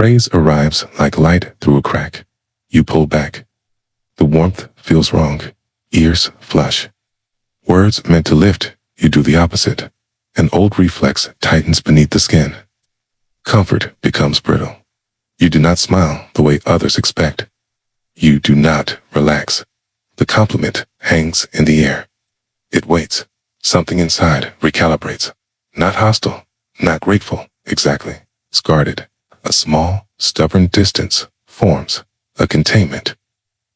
Praise arrives like light through a crack. You pull back. The warmth feels wrong. Ears flush. Words meant to lift, you do the opposite. An old reflex tightens beneath the skin. Comfort becomes brittle. You do not smile the way others expect. You do not relax. The compliment hangs in the air. It waits. Something inside recalibrates. Not hostile, not grateful, exactly. It's guarded. A small, stubborn distance forms. A containment.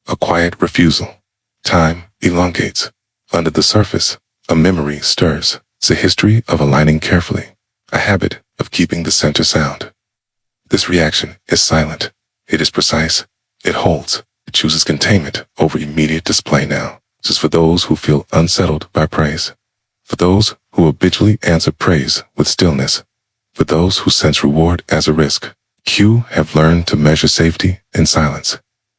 A quiet refusal. Time elongates. Under the surface, a memory stirs. It's a history of aligning carefully. A habit of keeping the center sound. This reaction is silent. It is precise. It holds. It chooses containment over immediate display now. This is for those who feel unsettled by praise. For those who habitually answer praise with stillness. For those who sense reward as a risk. You have learned to measure safety in silence.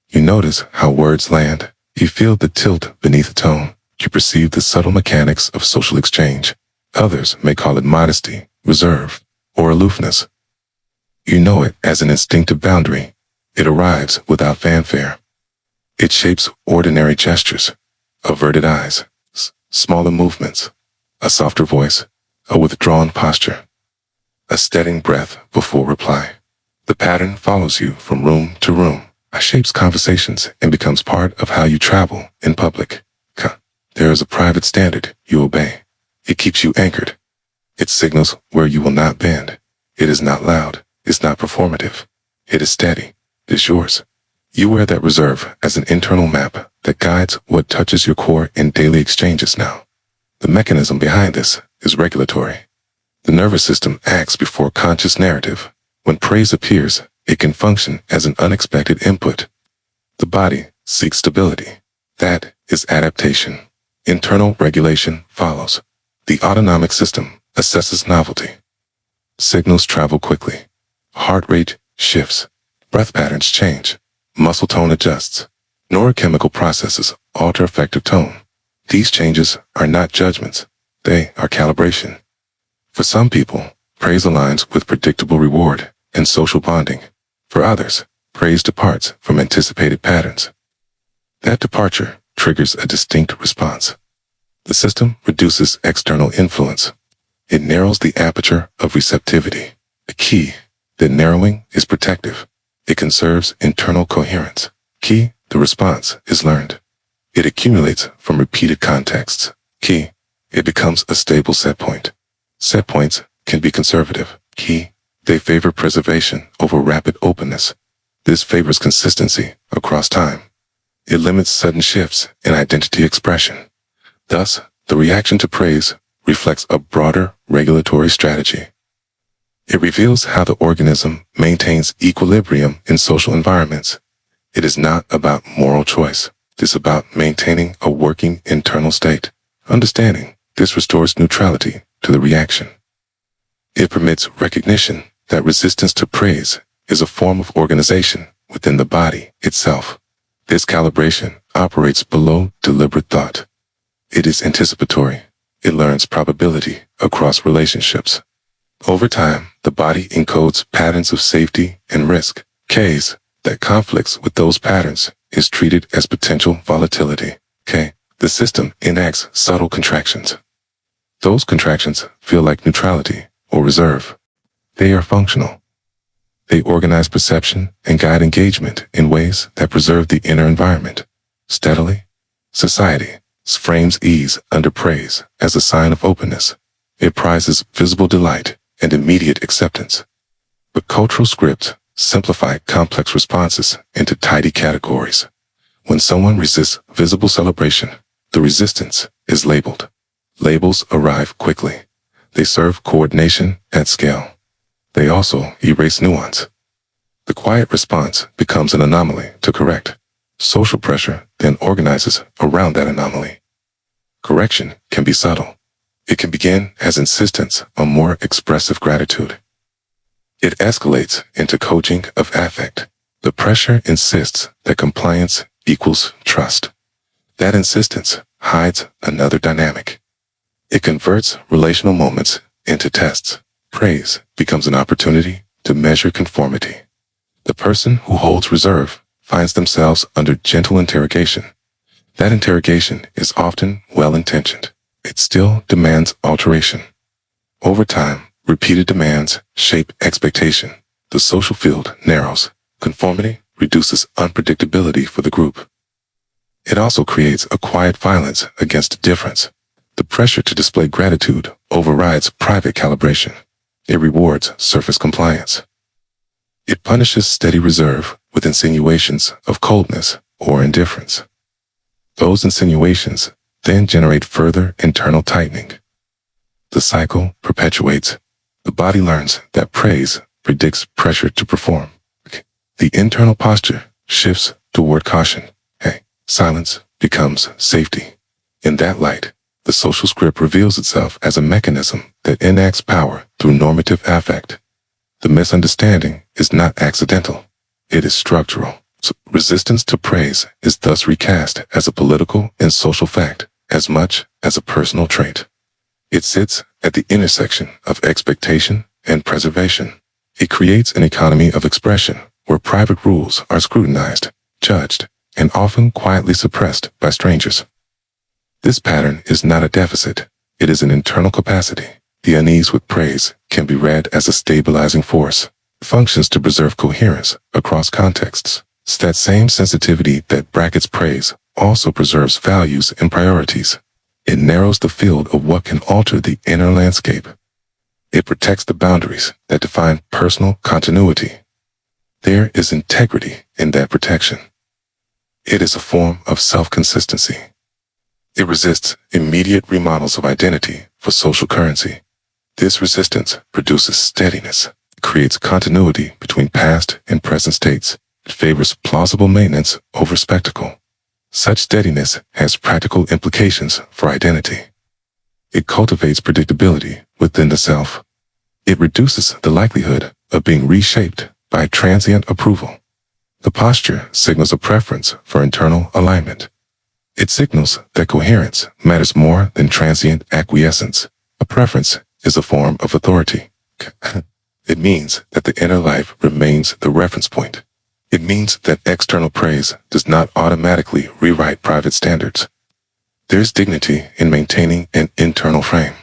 You notice how words land. You feel the tilt beneath the tone. You perceive the subtle mechanics of social exchange. Others may call it modesty, reserve, or aloofness. You know it as an instinctive boundary. It arrives without fanfare. It shapes ordinary gestures, averted eyes, smaller movements, a softer voice, a withdrawn posture, a steadying breath before reply. The pattern follows you from room to room. It shapes conversations and becomes part of how you travel in public. There is a private standard you obey. It keeps you anchored. It signals where you will not bend. It is not loud. It's not performative. It is steady. It is yours. You wear that reserve as an internal map that guides what touches your core in daily exchanges now. The mechanism behind this is regulatory. The nervous system acts before conscious narrative. When praise appears, it can function as an unexpected input. The body seeks stability. That is adaptation. Internal regulation follows. The autonomic system assesses novelty. Signals travel quickly. Heart rate shifts. Breath patterns change. Muscle tone adjusts. Neurochemical processes alter effective tone. These changes are not judgments. They are calibration. For some people, praise aligns with predictable reward and social bonding. For others, praise departs from anticipated patterns. That departure triggers a distinct response. The system reduces external influence. It narrows the aperture of receptivity. The key, that narrowing, is protective. It conserves internal coherence. Key, the response is learned. It accumulates from repeated contexts. Key, it becomes a stable set point. Set points can be conservative. Key, they favor preservation over rapid openness. This favors consistency across time. It limits sudden shifts in identity expression. Thus, the reaction to praise reflects a broader regulatory strategy. It reveals how the organism maintains equilibrium in social environments. It is not about moral choice. It is about maintaining a working internal state. Understanding this restores neutrality to the reaction. It permits recognition that resistance to praise is a form of organization within the body itself. This calibration operates below deliberate thought. It is anticipatory. It learns probability across relationships. Over time, the body encodes patterns of safety and risk. Case that conflicts with those patterns is treated as potential volatility. K. The system enacts subtle contractions. Those contractions feel like neutrality or reserve. They are functional. They organize perception and guide engagement in ways that preserve the inner environment. Steadily, society frames ease under praise as a sign of openness. It prizes visible delight and immediate acceptance. But cultural scripts simplify complex responses into tidy categories. When someone resists visible celebration, the resistance is labeled. Labels arrive quickly. They serve coordination at scale. They also erase nuance. The quiet response becomes an anomaly to correct. Social pressure then organizes around that anomaly. Correction can be subtle. It can begin as insistence on more expressive gratitude. It escalates into coaching of affect. The pressure insists that compliance equals trust. That insistence hides another dynamic. It converts relational moments into tests. Praise becomes an opportunity to measure conformity. The person who holds reserve finds themselves under gentle interrogation. That interrogation is often well-intentioned. It still demands alteration. Over time, repeated demands shape expectation. The social field narrows. Conformity reduces unpredictability for the group. It also creates a quiet violence against difference. The pressure to display gratitude overrides private calibration. It rewards surface compliance. It punishes steady reserve with insinuations of coldness or indifference. Those insinuations then generate further internal tightening. The cycle perpetuates. The body learns that praise predicts pressure to perform. The internal posture shifts toward caution. Silence becomes safety. In that light, the social script reveals itself as a mechanism that enacts power through normative affect. The misunderstanding is not accidental. It is structural. So resistance to praise is thus recast as a political and social fact as much as a personal trait. It sits at the intersection of expectation and preservation. It creates an economy of expression where private rules are scrutinized, judged, and often quietly suppressed by strangers. This pattern is not a deficit. It is an internal capacity. The unease with praise can be read as a stabilizing force. It functions to preserve coherence across contexts. It's that same sensitivity that brackets praise also preserves values and priorities. It narrows the field of what can alter the inner landscape. It protects the boundaries that define personal continuity. There is integrity in that protection. It is a form of self-consistency. It resists immediate remodels of identity for social currency. This resistance produces steadiness. It creates continuity between past and present states. It favors plausible maintenance over spectacle. Such steadiness has practical implications for identity. It cultivates predictability within the self. It reduces the likelihood of being reshaped by transient approval. The posture signals a preference for internal alignment. It signals that coherence matters more than transient acquiescence. A preference is a form of authority. It means that the inner life remains the reference point. It means that external praise does not automatically rewrite private standards. There's dignity in maintaining an internal frame.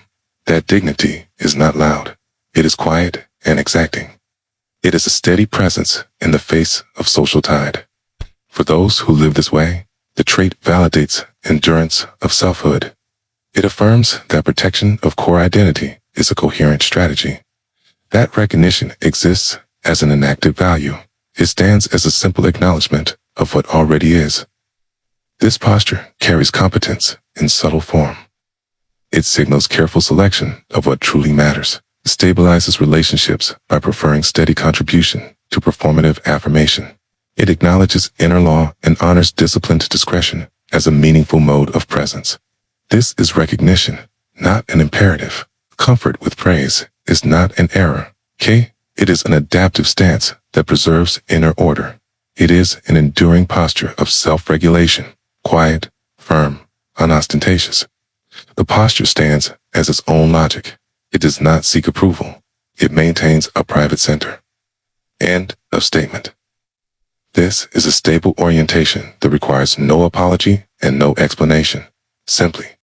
That dignity is not loud. It is quiet and exacting. It is a steady presence in the face of social tide. For those who live this way, the trait validates endurance of selfhood. It affirms that protection of core identity is a coherent strategy. That recognition exists as an enacted value. It stands as a simple acknowledgement of what already is. This posture carries competence in subtle form. It signals careful selection of what truly matters. It stabilizes relationships by preferring steady contribution to performative affirmation. It acknowledges inner law and honors disciplined discretion as a meaningful mode of presence. This is recognition, not an imperative. Comfort with praise is not an error. It is an adaptive stance that preserves inner order. It is an enduring posture of self-regulation, quiet, firm, unostentatious. The posture stands as its own logic. It does not seek approval. It maintains a private center. End of statement. This is a stable orientation that requires no apology and no explanation. Simply